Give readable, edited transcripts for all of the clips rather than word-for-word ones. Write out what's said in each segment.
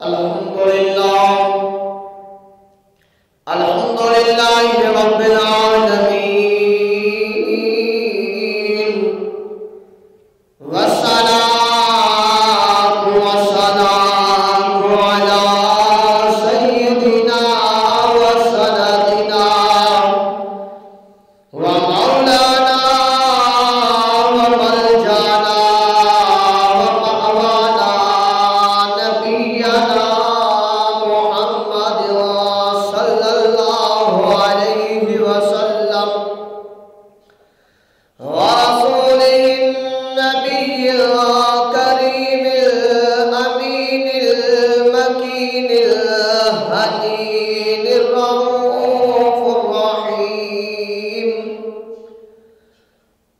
الحمد لله رب العالمين والصلاة والسلام على سيدنا وسندنا ومولانا وملجانا ومأوانا نبينا محمد صلى الله عليه وسلم ورسوله النبي الكريم الأمين المكين الهدين الرؤوف الرحيم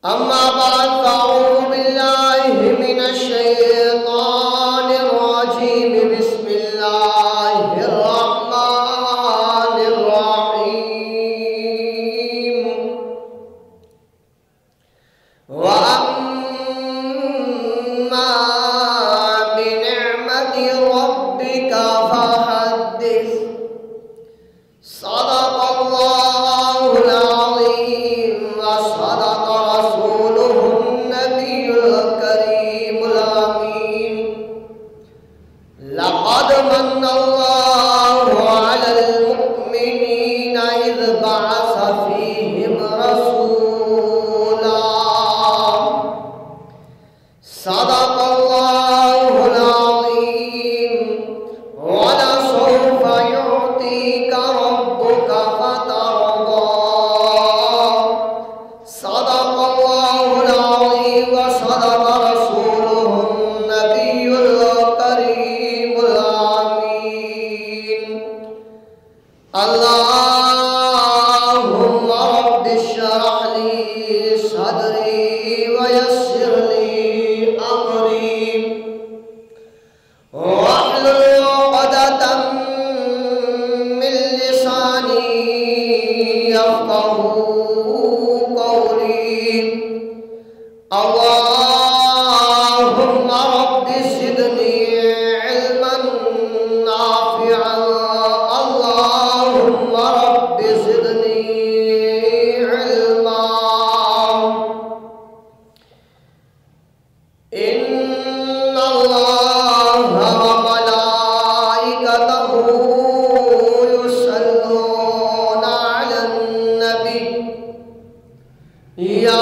أما بعد فأعوذ بالله من الشيطان الرجيم بسم الله الرحمن الرحيم وأما بنعمة ربك فحدث صدق الله العظيم وصدق رسوله النبي الكريم الأمين لقد من الله على المؤمنين إذ بعث فيهم رسولا صدق الله العظيم ولسوف يعطيك ربك فترضى صدق الله العظيم وصدق رسوله النبي الكريم الأمين اللهم رب اشرح لي صدري ويسر لي أمري واحلل عقدة من لساني يفقهوا قولي اللهم رب زدني علما نافعا اللهم رب زدني علما إن الله وملائكته يصلون على النبي يا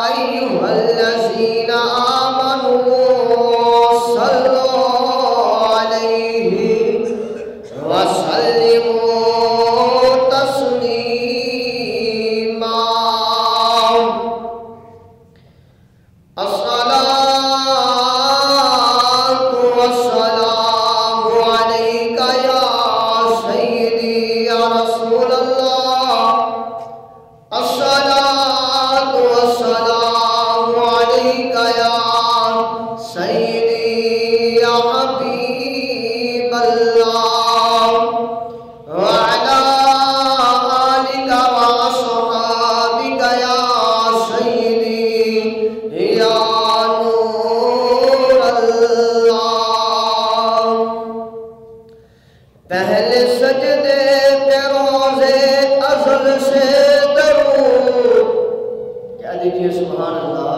أيها الذين آمنوا صلوا عليه وسلموا تسليما الصلاة والسلام عليك يا سيدي يا رسول الله الصلاة والسلام عليك يا سيدي يا حبيب الله وعلى آلك وأصحابك يا سيدي يا نور الله پہلے سجدے پہ روزے ازل سے درود کیا دیجئے سبحان اللہ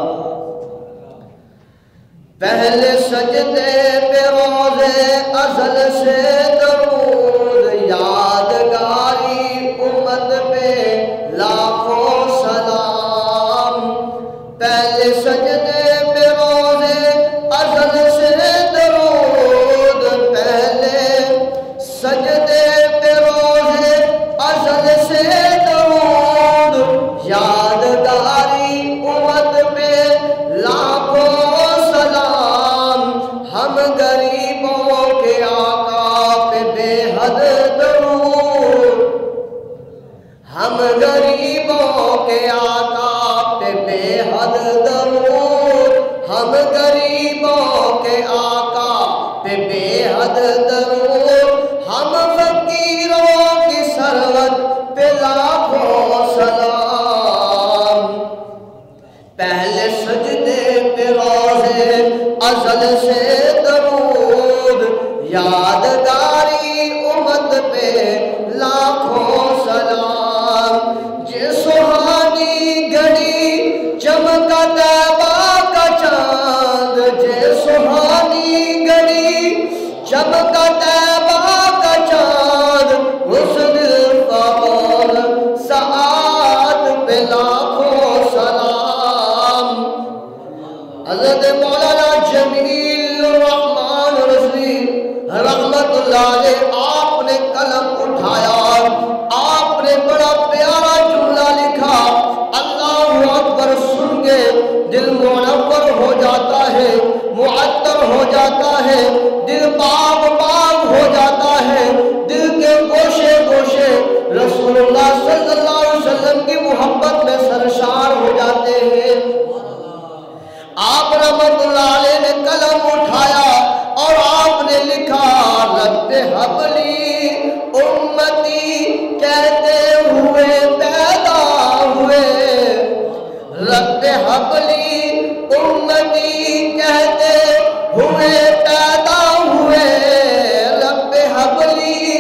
پہلے سجدے پہ روزے ازل سے درود یادگاری امت پہ لاکھوں سلام پہلے سجدے پہ روزے ازل سے درود پہلے سجدے پہ روزے ازل سے درود یادگاری امت پہ لاکھوں سلام ہم غریبوں کے آقا پہ بے حد درود ہم غریبوں کے آقا پہ بے حد درود ہم غریبوں کے آقا پہ بے حد درود ہم فقیروں کی سرورت پہ لاکھوں سلام پہلے سجدے پہ روزے ازل سے درود یادگاری امت پہ لاکھوں سلام جے سہانی گھڑی چمکا طیبہ کا چاند جے سہانی گھڑی چمکا طیبہ کا چاند اس دل فور سعاد پہ لاکھوں سلام حضرت مولانا جمیل الرحمن رضوی رحمت اللہ علیہ آپ نے قلم اٹھایا آپ نے بڑا پیارا جملہ لکھا اللہ اکبر سن کے دل منور ہو جاتا ہے معطر ہو جاتا ہے دل باغ باغ ہو جاتا ہے دل کے گوشے گوشے رسول اللہ صلی اللہ علیہ وسلم کی محبت میں سرشار ہو جاتے ہیں آپ رحمت اللہ علیہ نے قلم اٹھایا اور آپ نے لکھا رب حبلی امتی کہتے ہوئے پیدا ہوئے رب حبلی امتی کہتے ہوئے پیدا ہوئے رب حبلی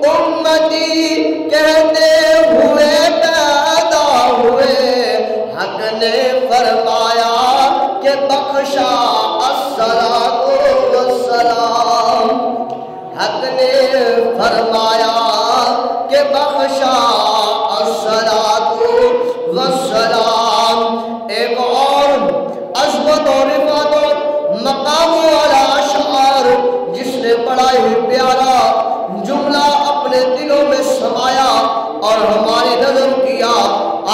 امتی کہتے ہوئے پیدا ہوئے حق نے فرمایا کہ بخشا الصلاۃ والسلام حق نے فرمایا کہ بخشا الصلاۃ والسلام ایک اور عظمت اور رفعت اور مقام والا اشعار جس نے بڑا ہی پیارا جملہ اپنے دلوں میں سمایا اور ہماری نظر کیا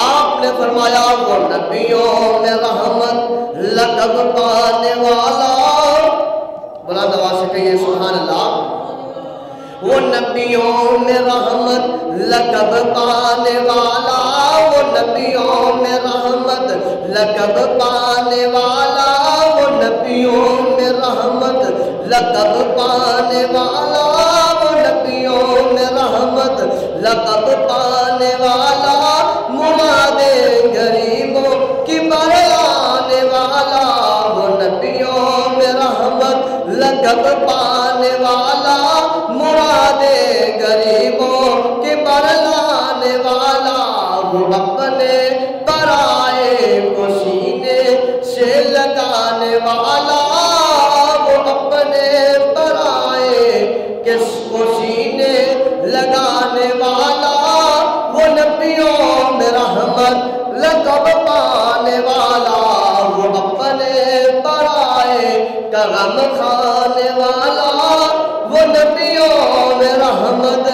آپ نے فرمایا وہ نبیوں میں رحمت لقب پانے والا بلند آواز سے کہیے سبحان اللہ وہ نبیوں میں رحمت لقب پانے والا وہ نبیوں میں رحمت لقب پانے والا وہ نبیوں میں رحمت لقب پانے والا وہ نبیوں میں رحمت لقب پانے والا مراد غریبوں کی برلانے والا وہ نبیوں میں رحمت لقب پانے والا مراد غریبوں کی برلانے والا وہ اپنے پرائے کو سینے سے لگانے والا وہ اپنے پرائے کس کو سینے لگانے والا وہ نبیوں میں رحمت لقب پانے والا وہ اپنے پرائے کا غم کھانے والا وہ نبیوں میں رحمت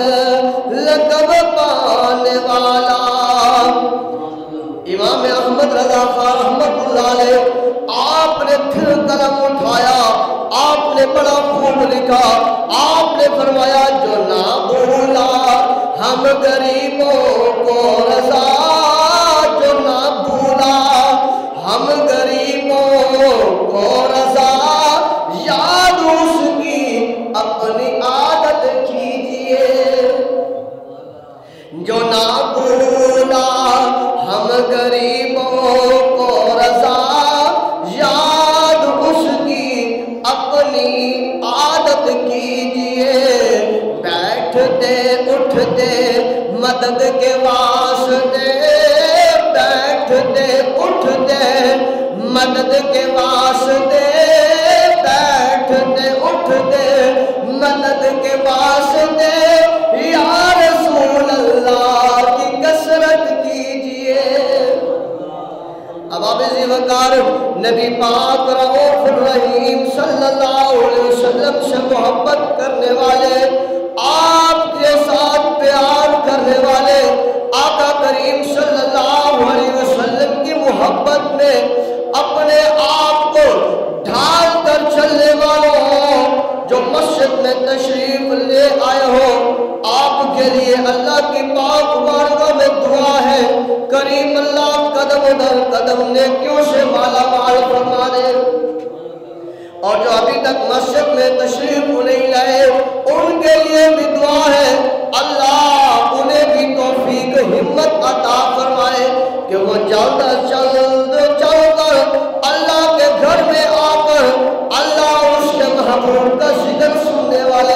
لقب پانے والا امام احمد رضا خان رحمت اللہ علیہ آپ نے پھر قلم اٹھایا آپ نے بڑا خوب لکھا آپ نے فرمایا جو نہ بھولا ہم غریبوں کو رضا جو نہ بھولا ہم غریبوں کو رضا یاد اس کی اپنی عادت کیجئے جو نہ بھولا ہم غریبوں کو رضا یاد اس کی اپنی عادت کیجئے بیٹھتے اٹھتے مدد کے واسطے بیٹھتے اٹھتے مدد کے واسطے بیٹھتے اٹھتے مدد کے واسطے یا رسول اللہ کی کثرت کیجئے اب آپ وقار نبی پاک رؤوف الرحیم صلی اللہ علیہ وسلم سے محبت کرنے والے آپ کے ساتھ پیار کرنے والے آقا کریم صلی اللہ علیہ وسلم کی محبت میں اپنے آپ کو ڈھال کر چلنے والوں جو مسجد میں تشریف لے آئے ہو آپ کے لیے اللہ کی پاک بارگاہ میں دعا ہے کریم اللہ قدم در قدم نیکیوں سے مالا مال فرما دے اور جو ابھی تک مسجد میں تشریف نہیں لائے ان کے لیے بھی دعا ہے اللہ انہیں بھی توفیق ہمت عطا فرمائے کہ وہ جلد از جلد چل کر اللہ کے گھر میں آ کر اللہ اس کے محبوب کا ذکر سننے والے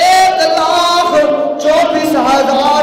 1,24,000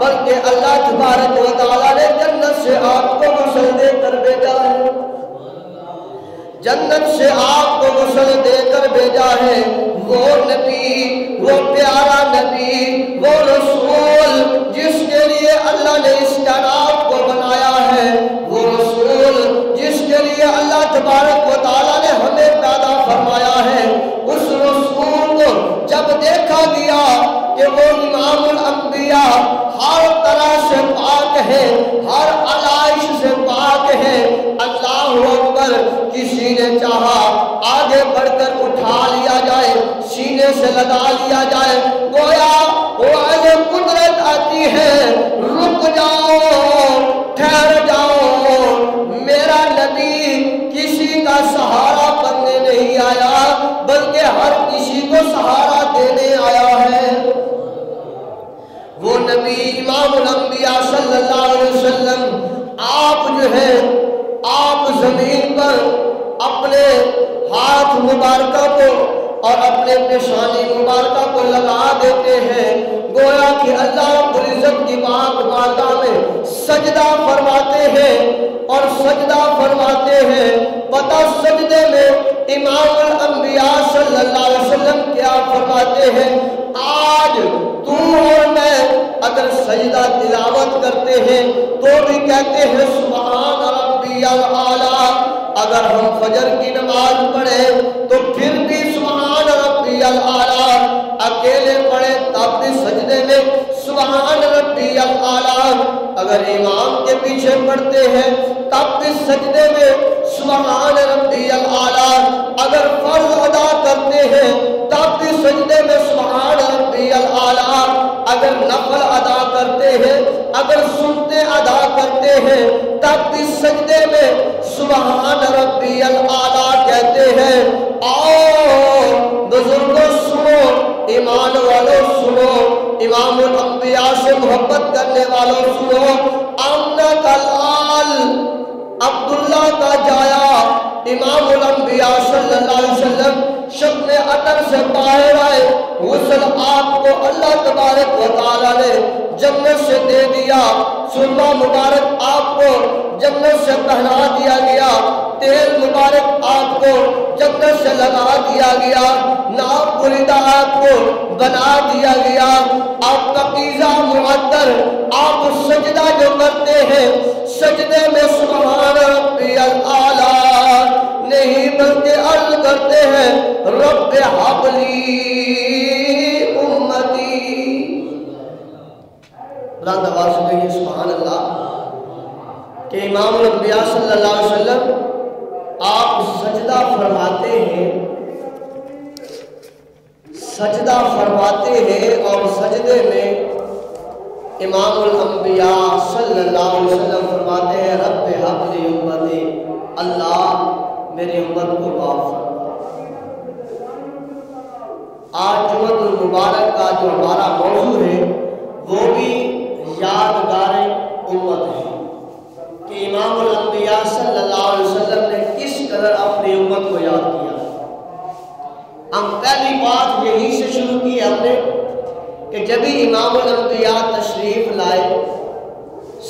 بلکہ اللہ تبارک و تعالیٰ نے جنت سے آپ کو غسل دے کر بھیجا ہے، جنت سے آپ کو غسل دے کر بھیجا ہے۔ وہ نبی، وہ پیارا نبی، وہ رسول جس کے لیے اللہ نے اس کائنات کو بنایا ہے، وہ رسول جس کے لیے اللہ تبارک و تعالیٰ نے ہمیں پیدا فرمایا ہے، اس رسول کو جب دیکھا گیا کہ وہ امام الانبیاء ہر طرح سے پاک ہے، ہر علائش سے پاک ہے، اللہ اکبر، کسی نے چاہا آگے بڑھ کر اٹھا لیا جائے، سینے سے لگا لیا جائے، گویا وہ عجب قدرت آتی ہے، رک جاؤ، ٹھہر جاؤ، میرا نبی کسی کا سہارا بننے نہیں آیا بلکہ ہر کسی کو سہارا دینے آیا ہے۔ وہ نبی امام الانبیاء صلی اللہ علیہ وسلم، آپ جو ہے آپ زمین پر اپنے ہاتھ مبارکہ کو اور اپنے پیشانی مبارکہ کو لگا دیتے ہیں، گویا کہ اللہ رب العزت کی پاک بارگاہ میں سجدہ فرماتے ہیں اور سجدہ فرماتے ہیں۔ پتہ سجدے میں امام الانبیاء صلی اللہ علیہ وسلم کیا فرماتے ہیں؟ آج تو اور میں اگر سجدہ تلاوت کرتے ہیں تو بھی کہتے ہیں سبحان ربی الاعلیٰ، اگر ہم فجر کی نماز پڑھیں تو پھر بھی سبحان ربی الاعلیٰ، اکیلے پڑھیں تب بھی سجدے میں سبحان ربی الاعلیٰ، اگر امام کے پیچھے پڑھتے ہیں تب بھی سجدے میں سبحان ربی الاعلیٰ، اگر فرض ادا کرتے ہیں تب بھی سجدے میں سبحان ربی الاعلیٰ، اگر نفل ادا کرتے ہیں، اگر سنتے ادا کرتے ہیں تب بھی سجدے میں سبحان ربی الاعلیٰ کہتے ہیں۔ آؤ بزرگوں سنو، ایمان والوں سنو، امام الانبیاء سے محبت کرنے والوں سنو، آمنہ کا لال عبداللہ کا جایا امام الانبیاء صلی اللہ علیہ وسلم شب عطر سے باہر آئے، غسل آپ کو اللہ تبارک و تعالیٰ نے جنت سے دے دیا، سرما مبارک آپ کو جنت سے پہنا دیا گیا، تیل مبارک آپ کو جنت سے لگا دیا گیا، ناپ بریدہ آپ کو بنا دیا گیا، آپ کا پیزا معطر، آپ سجدہ جو کرتے ہیں سجدے میں سبحان ربی الاعلیٰ نہیں بلکہ عرض کرتے ہیں رب حبلی امتی، بلند آواز سے کہیے سبحان اللہ، کہ امام الانبیاء صلی اللہ علیہ وسلم آپ سجدہ فرماتے ہیں، سجدہ فرماتے ہیں اور سجدے میں امام الانبیاء صلی اللہ علیہ وسلم فرماتے ہیں رب حبلی امتی، اللہ میری امت کو معاف فرما۔ آج جمعۃ المبارک کا جو ہمارا موضوع ہے وہ بھی یادگار امت ہے کہ امام الانبیاء صلی اللہ علیہ وسلم نے کس قدر اپنی امت کو یاد کیا۔ ہم پہلی بات یہی سے شروع کی ہم نے کہ جب ہی امام الانبیاء تشریف لائے،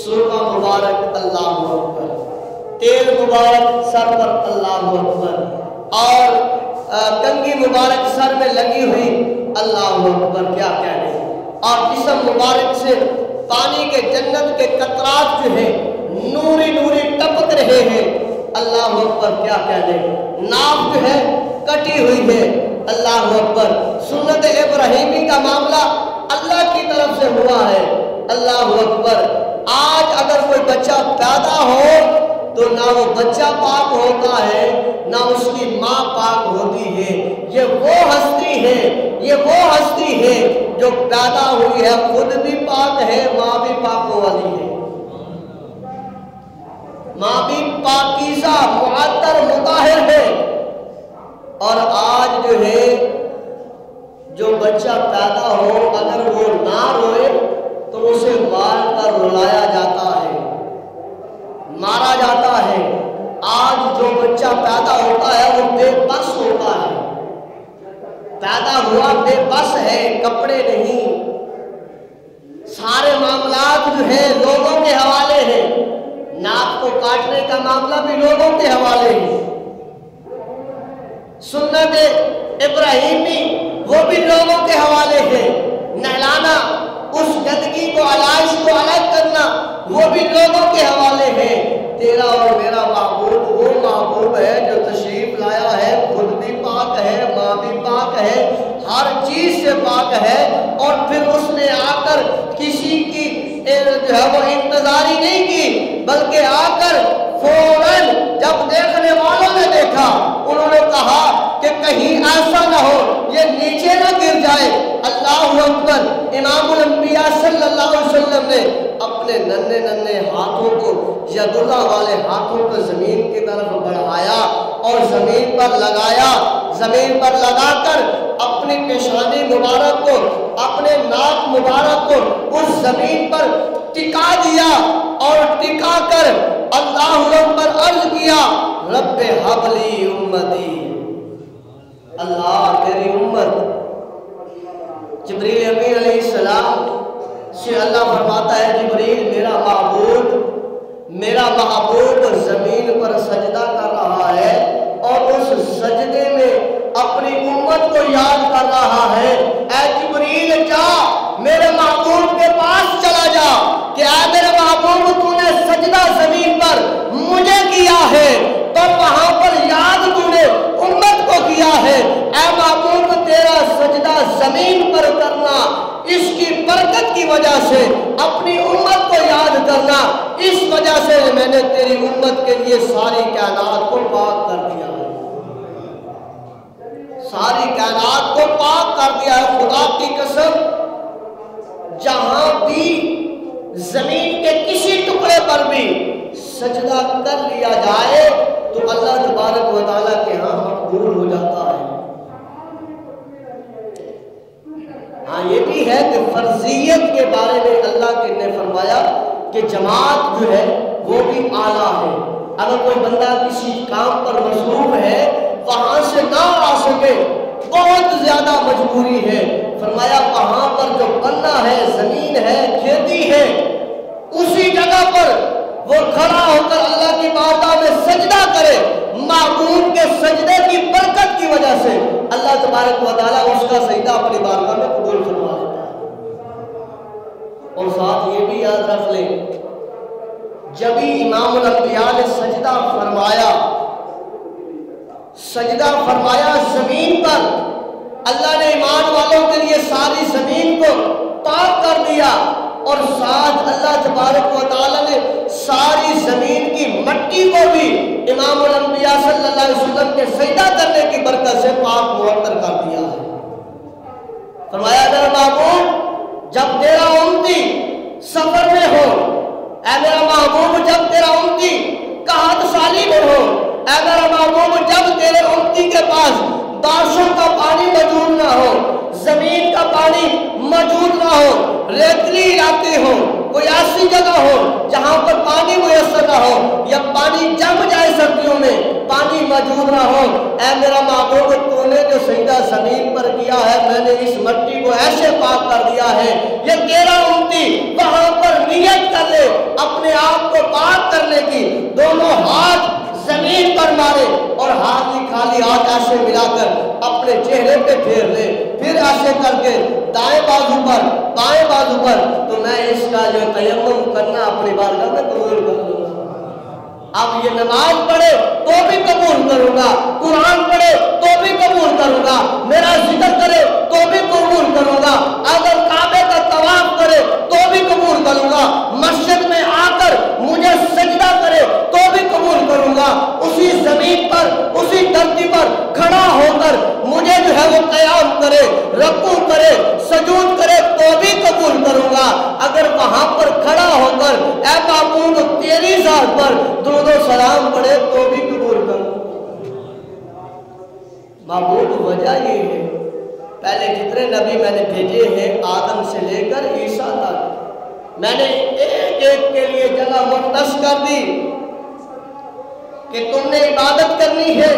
سرما مبارک اللہ اکبر، تیل مبارک سر پر اللہ اکبر، اور کنگھی مبارک سر میں لگی ہوئی اللہ اکبر، کیا کہنے، اور جسم مبارک سے پانی کے جنت کے قطرات جو ہیں نوری نوری ٹپک رہے ہیں اللہ اکبر، کیا کہنے، ناف جو ہے کٹی ہوئی ہے اللہ اکبر، سنت ابراہیمی کا معاملہ اللہ کی طرف سے ہوا ہے اللہ اکبر۔ آج اگر کوئی بچہ پیدا ہو تو نہ وہ بچہ پاک ہوتا ہے نہ اس کی ماں پاک ہوتی ہے، یہ وہ ہستی ہے، یہ وہ ہستی ہے جو پیدا ہوئی ہے، خود بھی پاک ہے، ماں بھی پاکوں والی ہے، ماں بھی پاکیزہ معطر مطہر ہے۔ اور آج جو ہے جو بچہ پیدا ہو اگر وہ نہ روئے تو اسے مار کر رلایا جاتا ہے، مارا جاتا ہے۔ آج جو بچہ پیدا ہوتا ہے وہ بے بس ہوتا ہے، پیدا ہوا بے بس ہے، کپڑے نہیں، سارے ماں ہے لوگوں کے حوالے ہے، ناک کو کاٹنے کا معاملہ بھی لوگوں کے حوالے ہے، سنت ابراہیمی وہ بھی لوگوں کے حوالے ہے، نہلانا، اس گندگی کو علائش کو الگ کرنا وہ بھی لوگوں کے حوالے ہے۔ تیرا اور میرا معبود وہ معبود ہے جو تشریف لایا ہے، خود بھی پاک ہے، ماں بھی پاک ہے، ہر چیز سے پاک ہے، اور پھر اس نے آ کر کسی کی جو ہے وہ انتظاری نہیں کی، بلکہ آ کر فوراً جب دیکھنے والوں نے دیکھا انہوں نے کہا کہ کہیں ایسا نہ ہو یہ نیچے نہ گر جائے۔ اللہ اکبر۔ امام الانبیاء صلی اللہ علیہ وسلم نے اپنے ننھے ننھے ہاتھوں کو ید اللہ والے ہاتھوں کو زمین کی طرف بڑھایا اور زمین پر لگایا، زمین پر لگا کر اپنی پیشانی مبارک کو، اپنے ناک مبارک کو اس زمین پر ٹکا دیا، اور ٹکا کر اللہ اکبر عرض کیا رب ہب لی امتی، اللہ تیری امت۔ جبریل امین علیہ السلام سے اللہ فرماتا ہے جبریل میرا محبوب زمین پر سجدہ کر رہا ہے اور اس سجدے میں اپنی امت کو یاد کر رہا ہے، اے جبریل جا میرے محبوب کے پاس چلا جا کہ اے میرے محبوب تو نے سجدہ زمین پر مجھے کیا ہے تو وہاں پر یاد تو نے امت کو کیا ہے، اے محبوب تیرا سجدہ زمین پر کرنا، اس کی برکت کی وجہ سے اپنی امت کو یاد کرنا، اس وجہ سے میں نے تیری امت کے لیے ساری کائنات کو پاک کر دیا ہے، ساری کائنات کو پاک کر دیا ہے۔ خدا کی قسم جہاں بھی زمین کے کسی ٹکڑے پر بھی سجدہ کر لیا جائے تو اللہ تبارک و تعالیٰ کے ہاں مقبول ہو جاتا ہے۔ ہاں یہ بھی ہے کہ فرضیت کے بارے میں اللہ کے نے فرمایا کہ جماعت جو ہے وہ بھی اعلیٰ ہے، اگر کوئی بندہ کسی کام پر مصروف ہے وہاں سے نہ آ سکے، بہت زیادہ مجبوری ہے، فرمایا وہاں پر جو بننا ہے، زمین ہے، کھیتی ہے، اسی جگہ پر وہ کھڑا ہو کر اللہ کی بارگاہ میں سجدہ کرے، معبود کے سجدے کی برکت کی وجہ سے اللہ تبارک و تعالیٰ اس کا سجدہ اپنی بارگاہ میں قبول فرما لیتا ہے۔ اور ساتھ یہ بھی یاد رکھ لیں جب ہی امام الانبیاء نے سجدہ فرمایا زمین پر، اللہ نے ایمان والوں کے لیے ساری زمین کو پاک کر دیا، اور ساتھ اللہ تبارک و تعالیٰ نے ساری زمین کی مٹی کو بھی امام الانبیاء صلی اللہ علیہ وسلم کے سجدہ کرنے کی برکت سے پاک معطر کر دیا ہے۔ فرمایا میرا محبوب جب تیرا امتی سفر میں ہو، اے میرا محبوب جب تیرا امتی قحط سالی میں ہو، اے میرا محبوب جب تیرے امتی کے پاس بارشوں کا پانی موجود نہ ہو، زمین کا پانی موجود نہ ہو، ریتلی علاقے ہو، کوئی ایسی جگہ ہو جہاں پر پانی میسر نہ ہو، یا پانی جم جائے سردیوں میں پانی موجود نہ ہو، اے میرا محبوب تو نے جو سجدہ زمین پر کیا ہے میں نے اس مٹی کو ایسے پاک کر دیا ہے، یہ تیرا امتی وہاں پر نیت کر لے اپنے آپ کو پاک کرنے کی، دونوں ہاتھ زمین پر مارے اور ہاتھ ہی خالی ہاتھ ایسے ملا کر اپنے چہرے پہ پھیر لے، پھر ایسے کر کے دائیں بازو پر بائیں بازو پر، تو میں اس کا جو تیمم کرنا اپنی بارگاہ میں قبول کر لوں گا۔ اب یہ نماز پڑھے تو بھی قبول کروں گا، قرآن پڑھے تو بھی قبول کروں گا، میرا ذکر کرے تو بھی قبول کروں گا، اگر کعبے کا طواف کرے تو بھی قبول کروں گا، مسجد میں آ کر مجھے سجدہ کرے تو بھی قبول کروں گا، اسی زمین پر اسی دھرتی پر کھڑا ہو کر مجھے جو ہے وہ قیام کرے، رکوع کرے، سجود کرے تو بھی قبول کروں گا، اگر وہاں پر کھڑا ہو کر اے معبود تیری ذات پر درود و سلام پڑھے تو بھی قبول کروں۔ معبود وجہ یہ ہے پہلے جتنے نبی میں نے بھیجے ہیں آدم سے لے کر عیسیٰ تک، میں نے ایک ایک کے لیے جگہ مختص کر دی کہ تم نے عبادت کرنی ہے،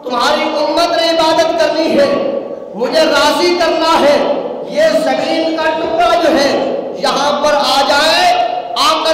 تمہاری امت نے عبادت کرنی ہے، مجھے راضی کرنا ہے، یہ زمین کا ٹکڑا جو ہے یہاں پر آ جائے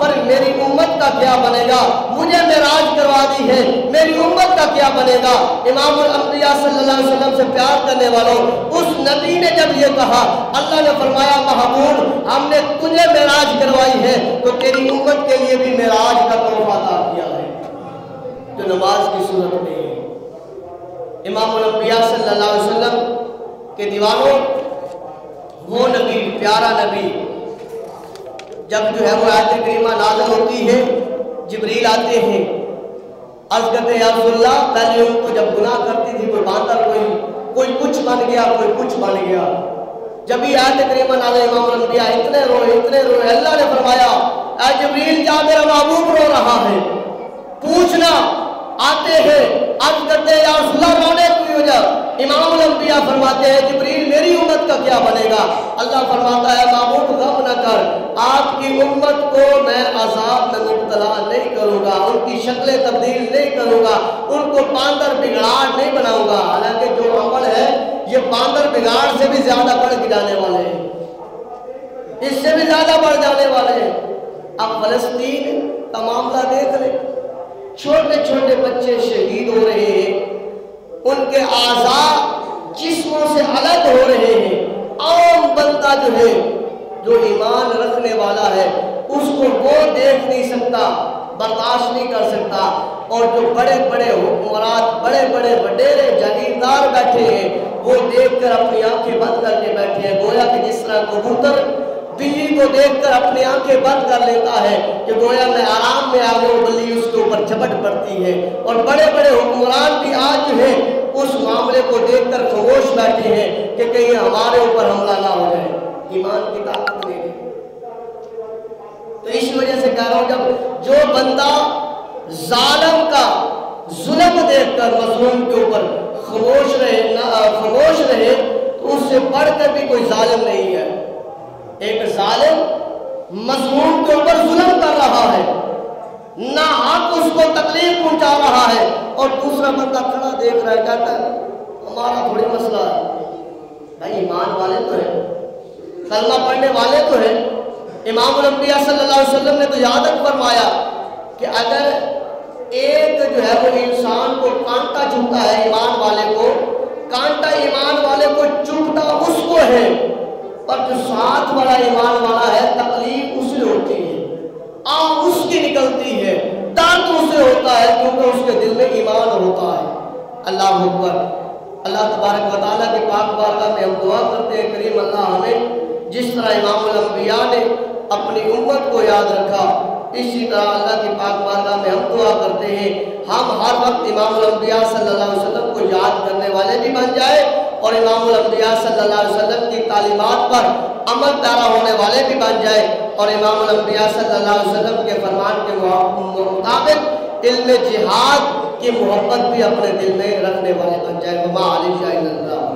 پر میری امت کا کیا بنے گا؟ مجھے معراج کروا دی ہے، میری امت کا کیا بنے گا؟ امام الانبیاء صلی اللہ علیہ وسلم سے پیار کرنے والوں، اس نبی نے جب یہ کہا، اللہ نے فرمایا محبوب ہم نے تجھے معراج کروائی ہے تو تیری امت کے لیے بھی معراج کا تحفہ عطا کیا ہے جو نماز کی صورت میں ہے۔ امام الانبیاء صلی اللہ علیہ وسلم کے دیوانوں، وہ نبی، پیارا نبی، جب جو ہے وہ آیت کریمہ نازل ہوتی ہے، جبریل آتے ہیں، عرض کرتے ہیں یا رسول اللہ، پہلے ان کو جب گناہ کرتی تھی کوئی باندر، کوئی کچھ بن گیا، کوئی کچھ بن گیا، جب یہ آیت کریمہ نازل امام الانبیاء اتنے روئے، اللہ نے فرمایا اے جبریل جا میرا محبوب رو رہا ہے، پوچھنا۔ آتے ہیں، عرض کرتے ہیں یا رسول اللہ رونے کی وجہ، امام الانبیاء فرماتے ہیں جبریل میری امت کا کیا بنے گا؟ اللہ فرماتا ہے محبوب غم نہ کر، آپ کی امت کو میں عذاب میں مبتلا نہیں کروں گا، ان کی شکلیں تبدیل نہیں کروں گا، ان کو باندر بگاڑ نہیں بناؤں گا۔ حالانکہ جو عمل ہے یہ باندر بگاڑ سے بھی زیادہ بڑھ کے جانے والے ہیں، اس سے بھی زیادہ بڑھ جانے والے ہیں۔ اب فلسطین کا معاملہ دیکھ لیں، چھوٹے چھوٹے بچے شہید ہو رہے ہیں، ان کے اعضاء جسموں سے الگ ہو رہے ہیں۔ عام بندہ جو ہے، جو ایمان رکھنے والا ہے، اس کو وہ دیکھ نہیں سکتا، برداشت نہیں کر سکتا، اور جو بڑے بڑے حکمران، بڑے بڑے وڈیرے جاگیردار بیٹھے ہیں، وہ دیکھ کر اپنی آنکھیں بند کر کے بیٹھے ہیں، گویا کہ جس طرح کبوتر بلی کو دیکھ کر اپنی آنکھیں بند کر لیتا ہے کہ گویا میں آرام میں آ گیا، بلی اس کے اوپر جھپٹ پڑتی ہے۔ اور بڑے بڑے حکمران بھی آج جو ہے اس معاملے کو دیکھ کر خاموش بیٹھے ہیں کہ کہیں ہمارے اوپر حملہ نہ ہو جائے۔ ایمان کی طاقت نہیں ہے۔ تو اس وجہ سے کہہ رہا ہوں، جب جو بندہ ظالم کا ظلم دیکھ کر مظلوم کے اوپر خاموش رہے تو اس سے بڑھ کر بھی کوئی ظالم نہیں ہے۔ ایک ظالم مظلوم کے اوپر ظلم کر رہا ہے، نہ حق اس کو تکلیف پہنچا رہا ہے، اور دوسرا بندہ کھڑا دیکھ رہا ہے، کہتا ہے ہمارا تھوڑی مسئلہ ہے۔ بھائی ایمان والے تو ہیں، کلمہ پڑھنے والے تو ہیں۔ امام الانبیاء صلی اللہ علیہ وسلم نے تو یاد فرمایا کہ اگر ایک جو ہے وہ انسان کو کانٹا چبھتا ہے، ایمان والے کو کانٹا ایمان والے کو چبھتا اس کو ہے، اور جو ساتھ والا ایمان والا ہے تکلیف اسے ہوتی ہے، آگ اس کی نکلتی ہے، درد اسے ہوتا ہے، کیونکہ اس کے دل میں ایمان ہوتا ہے۔ اللہ اکبر۔ اللہ تبارک و تعالیٰ کے پاک بارگاہ میں ہم دعا کرتے ہیں کریم اللہ ہمیں جس طرح امام الانبیاء نے اپنی امت کو یاد رکھا، اسی طرح اللہ کی پاک بارگاہ میں ہم دعا کرتے ہیں ہم ہر وقت امام الانبیاء صلی اللہ علیہ وسلم کو یاد کرنے والے بھی بن جائے، اور امام الانبیاء صلی اللہ علیہ وسلم کی تعلیمات پر عمل پیرا ہونے والے بھی بن جائے، اور امام الانبیاء صلی اللہ علیہ وسلم کے فرمان کے مطابق علم جہاد کی محبت بھی اپنے دل میں رکھنے والے بن جائے۔ وما علیہ اللہ۔